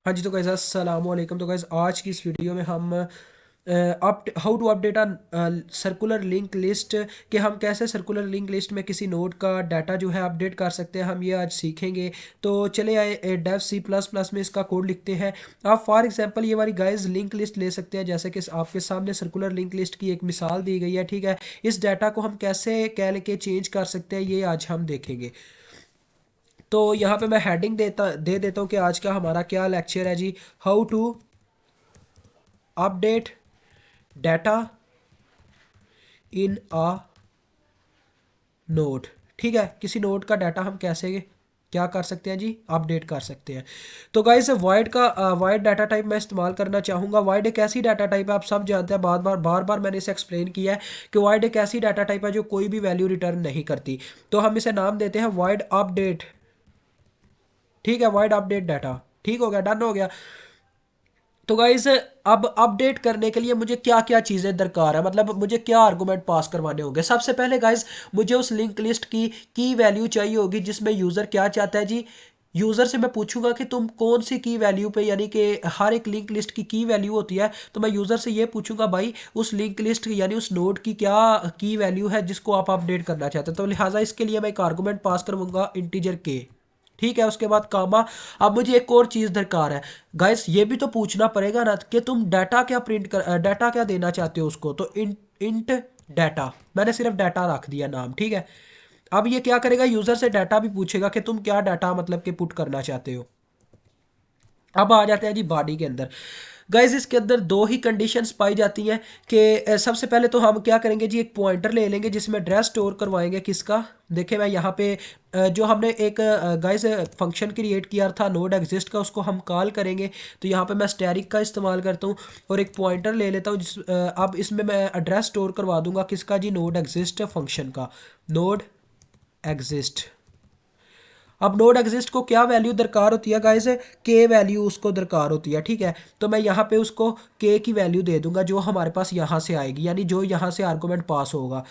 हाँ जी, तो गाइस अस्सलाम वालेकुम। तो गाइस आज की इस वीडियो में हम how to update circular link list कि हम कैसे सर्कुलर लिंक लिस्ट में किसी नोड का डाटा जो है अपडेट कर सकते हैं, हम ये आज सीखेंगे। तो चले आए डेव सी प्लस प्लस में इसका कोड लिखते हैं। आप फॉर एग्जांपल ये वाली गाइस लिंक लिस्ट ले सकते हैं, जैसे कि आपके सामने सर्कुलर लिंक लिस्ट की एक मिसाल दी गई है, ठीक है। इस डाटा को हम कैसे कह के चेंज कर सकते हैं ये आज हम देखेंगे। तो यहाँ पे मैं हेडिंग दे देता हूँ कि आज का हमारा क्या लेक्चर है जी। How to update data in a node. ठीक है, किसी नोड का डाटा हम कैसे क्या कर सकते हैं जी, अपडेट कर सकते हैं। तो गाइस वाइड डाटा टाइप मैं इस्तेमाल करना चाहूँगा। वाइड एक ऐसी डाटा टाइप है, आप सब जानते हैं, बार बार मैंने इसे एक्सप्लेन किया है कि वाइड एक ऐसी डाटा टाइप है जो कोई भी वैल्यू रिटर्न नहीं करती। तो हम इसे नाम देते हैं वाइड अपडेट। ठीक है, वाइड अपडेट डाटा। ठीक हो गया, डन हो गया। तो गाइज अब अपडेट करने के लिए मुझे क्या क्या चीज़ें दरकार है, मतलब मुझे क्या आर्गूमेंट पास करवाने होंगे। सबसे पहले गाइज मुझे उस लिंक लिस्ट की वैल्यू चाहिए होगी जिसमें यूज़र क्या चाहता है जी। यूज़र से मैं पूछूंगा कि तुम कौन सी की वैल्यू पे, यानी कि हर एक लिंक लिस्ट की वैल्यू होती है, तो मैं यूज़र से ये पूछूंगा भाई उस लिंक लिस्ट यानी उस नोड की क्या की वैल्यू है जिसको आप अपडेट करना चाहते हैं। तो लिहाजा इसके लिए मैं एक आर्गूमेंट पास करूंगा इंटीजर के। ठीक है, उसके बाद कामा। अब मुझे एक और चीज़ दरकार है गाइस, ये भी तो पूछना पड़ेगा ना कि तुम डाटा क्या डाटा क्या देना चाहते हो उसको। तो इंट डाटा, मैंने सिर्फ डाटा रख दिया नाम, ठीक है। अब ये क्या करेगा, यूज़र से डाटा भी पूछेगा कि तुम क्या डाटा मतलब कि पुट करना चाहते हो। अब आ जाते हैं जी बॉडी के अंदर। गाइज इसके अंदर दो ही कंडीशंस पाई जाती हैं कि सबसे पहले तो हम क्या करेंगे जी, एक पॉइंटर ले लेंगे जिसमें एड्रेस स्टोर करवाएंगे किसका। देखिए मैं यहाँ पे जो हमने एक गाइज फंक्शन क्रिएट किया था नोड एग्जिस्ट का, उसको हम कॉल करेंगे। तो यहाँ पे मैं स्टैरिक का इस्तेमाल करता हूँ और एक पॉइंटर ले लेता हूँ अब इसमें मैं एड्रेस स्टोर करवा दूंगा किसका जी, नोड एग्जिस्ट फंक्शन का। Node exist. अब नोड एग्जिस्ट को क्या वैल्यू दरकार होती है गाइस, के वैल्यू उसको दरकार होती है, ठीक है। तो मैं यहाँ पे उसको के की वैल्यू दे दूंगा जो हमारे पास यहाँ से आएगी, यानी जो यहाँ से आर्गूमेंट पास होगा।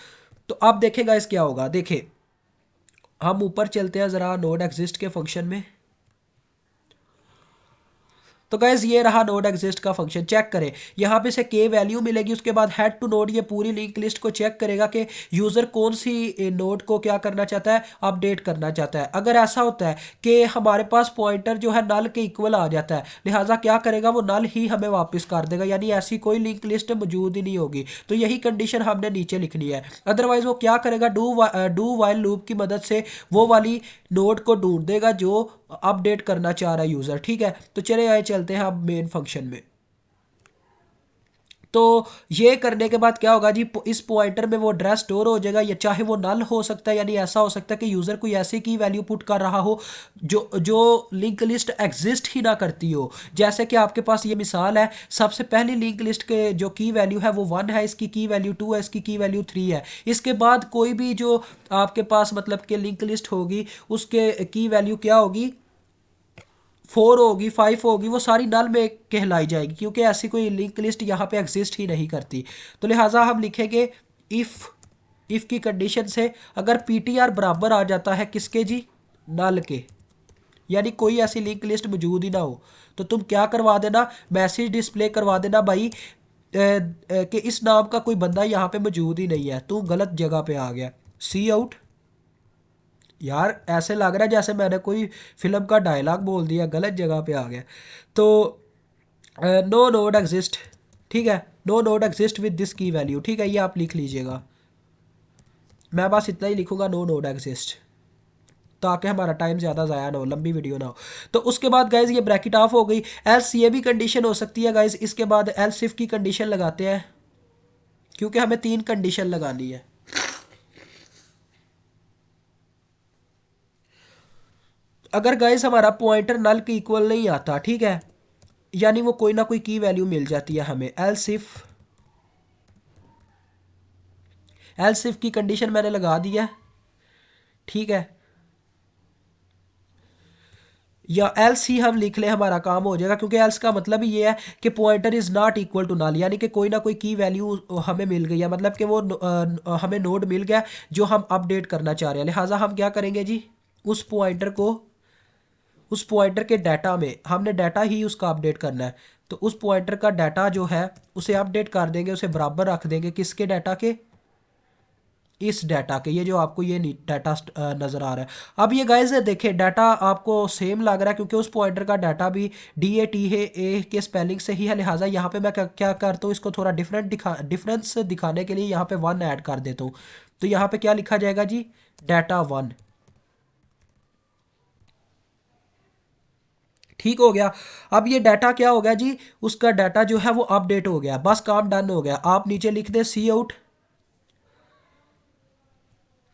तो अब देखें गाइस क्या होगा, देखें हम ऊपर चलते हैं ज़रा नोड एग्जिस्ट के फंक्शन में। तो गैस ये रहा नोड एग्जिस्ट का फंक्शन, चेक करें यहाँ पे से के वैल्यू मिलेगी। उसके बाद हेड टू नोड ये पूरी लिंक लिस्ट को चेक करेगा कि यूज़र कौन सी नोड को क्या करना चाहता है, अपडेट करना चाहता है। अगर ऐसा होता है कि हमारे पास पॉइंटर जो है नल के इक्वल आ जाता है, लिहाजा क्या करेगा वो नल ही हमें वापस कर देगा, यानी ऐसी कोई लिंक लिस्ट मौजूद ही नहीं होगी। तो यही कंडीशन हमने नीचे लिखनी है। अदरवाइज वो क्या करेगा, डू वाइल लूप की मदद से वो वाली नोड को ढूंढ देगा जो अपडेट करना चाह रहा है यूज़र, ठीक है। तो चले आए चलते हैं अब मेन फंक्शन में। तो ये करने के बाद क्या होगा जी, इस पॉइंटर में वो एड्रेस स्टोर हो जाएगा, या चाहे वो नल हो सकता है, यानी ऐसा हो सकता है कि यूज़र कोई ऐसी की वैल्यू पुट कर रहा हो जो जो लिंक लिस्ट एग्जिस्ट ही ना करती हो। जैसे कि आपके पास ये मिसाल है, सबसे पहली लिंक लिस्ट के जो की वैल्यू है वो 1 है, इसकी की वैल्यू 2 है, इसकी की वैल्यू 3 है। इसके बाद कोई भी जो आपके पास मतलब कि लिंक लिस्ट होगी उसके की वैल्यू क्या होगी, 4 होगी, 5 होगी, वो सारी नल में कहलाई जाएगी क्योंकि ऐसी कोई लिंक लिस्ट यहाँ पे एग्जिस्ट ही नहीं करती। तो लिहाजा हम लिखेंगे इफ़ की कंडीशन से अगर पीटीआर बराबर आ जाता है किसके जी, नल के, यानी कोई ऐसी लिंक लिस्ट मौजूद ही ना हो, तो तुम क्या करवा देना, मैसेज डिस्प्ले करवा देना भाई कि इस नाम का कोई बंदा यहाँ पे मौजूद ही नहीं है, तू गलत जगह पे आ गया। सी आउट। यार ऐसे लग रहा है जैसे मैंने कोई फिल्म का डायलॉग बोल दिया, गलत जगह पे आ गया। तो नो नोड एग्जिस्ट, ठीक है, no node exist with this की वैल्यू, ठीक है, ये आप लिख लीजिएगा। मैं बस इतना ही लिखूंगा, नो नोड एग्जिस्ट, ताकि हमारा टाइम ज़्यादा ज़ाया ना हो, लंबी वीडियो ना हो। तो उसके बाद गाइज ये ब्रैकेट ऑफ हो गई। एल्स ये भी कंडीशन हो सकती है गाइज, इसके बाद एल्स इफ की कंडीशन लगाते हैं क्योंकि हमें 3 कंडीशन लगानी है। अगर गाइस हमारा पॉइंटर नल के इक्वल नहीं आता, ठीक है, यानी वो कोई ना कोई की वैल्यू मिल जाती है हमें। एल्स इफ की कंडीशन मैंने लगा दी है, ठीक है, या एल्स ही हम लिख ले हमारा काम हो जाएगा, क्योंकि एल्स का मतलब ही ये है कि pointer is not equal to null, यानी कि कोई ना कोई की वैल्यू हमें मिल गई है, मतलब कि वो हमें नोड मिल गया जो हम अपडेट करना चाह रहे हैं। लिहाजा हम क्या करेंगे जी, उस पॉइंटर को उस पॉइंटर के डाटा में हमने डाटा ही उसका अपडेट करना है। तो उस पॉइंटर का डाटा जो है उसे अपडेट कर देंगे, उसे बराबर रख देंगे किसके डाटा के, इस डाटा के। ये जो आपको ये डाटा नज़र आ रहा है। अब ये गाइस देखें डाटा आपको सेम लग रहा है क्योंकि उस पॉइंटर का डाटा भी DAT है, ए के स्पेलिंग से ही है, लिहाजा यहाँ पे मैं क्या करता हूँ, इसको थोड़ा डिफरेंस दिखाने के लिए यहाँ पे 1 ऐड कर देता हूँ। तो यहाँ पे क्या लिखा जाएगा जी, डाटा 1। ठीक हो गया। अब ये डाटा क्या हो गया जी, उसका डाटा जो है वो अपडेट हो गया, बस काम डन हो गया। आप नीचे लिख दें सी आउट,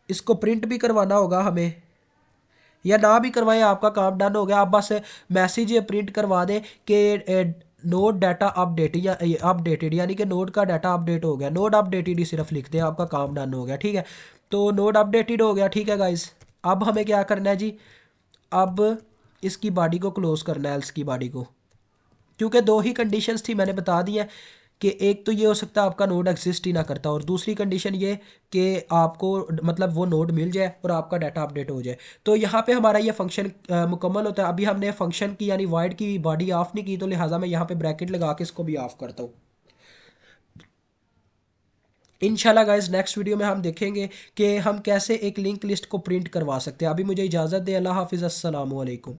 इसको प्रिंट भी करवाना होगा हमें, या ना भी करवाएं, आपका काम डन हो गया। आप बस मैसेज प्रिंट करवा दें कि नोड डाटा अपडेट या अपडेटेड, यानी कि नोड का डाटा अपडेट हो गया। नोड अपडेटेड ही सिर्फ लिख दें, आपका काम डन हो गया। ठीक है, तो नोड अपडेटेड हो गया। ठीक है गाइस, अब हमें क्या करना है जी, अब इसकी बॉडी को क्लोज करना है, एल्स की बॉडी को। क्योंकि दो ही कंडीशंस थी, मैंने बता दी है कि एक तो ये हो सकता है आपका नोड एग्जिस्ट ही ना करता, और दूसरी कंडीशन ये कि आपको मतलब वो नोड मिल जाए और आपका डाटा अपडेट हो जाए। तो यहाँ पे हमारा ये फंक्शन मुकम्मल होता है। अभी हमने फंक्शन की यानी वाइड की बॉडी ऑफ नहीं की, तो लिहाजा मैं यहाँ पे ब्रैकेट लगा के इसको भी ऑफ करता हूँ। इंशाल्लाह गाइस नेक्स्ट वीडियो में हम देखेंगे कि हम कैसे एक लिंक लिस्ट को प्रिंट करवा सकते हैं। अभी मुझे इजाज़त दें, अल्लाह हाफिज़, अस्सलाम वालेकुम।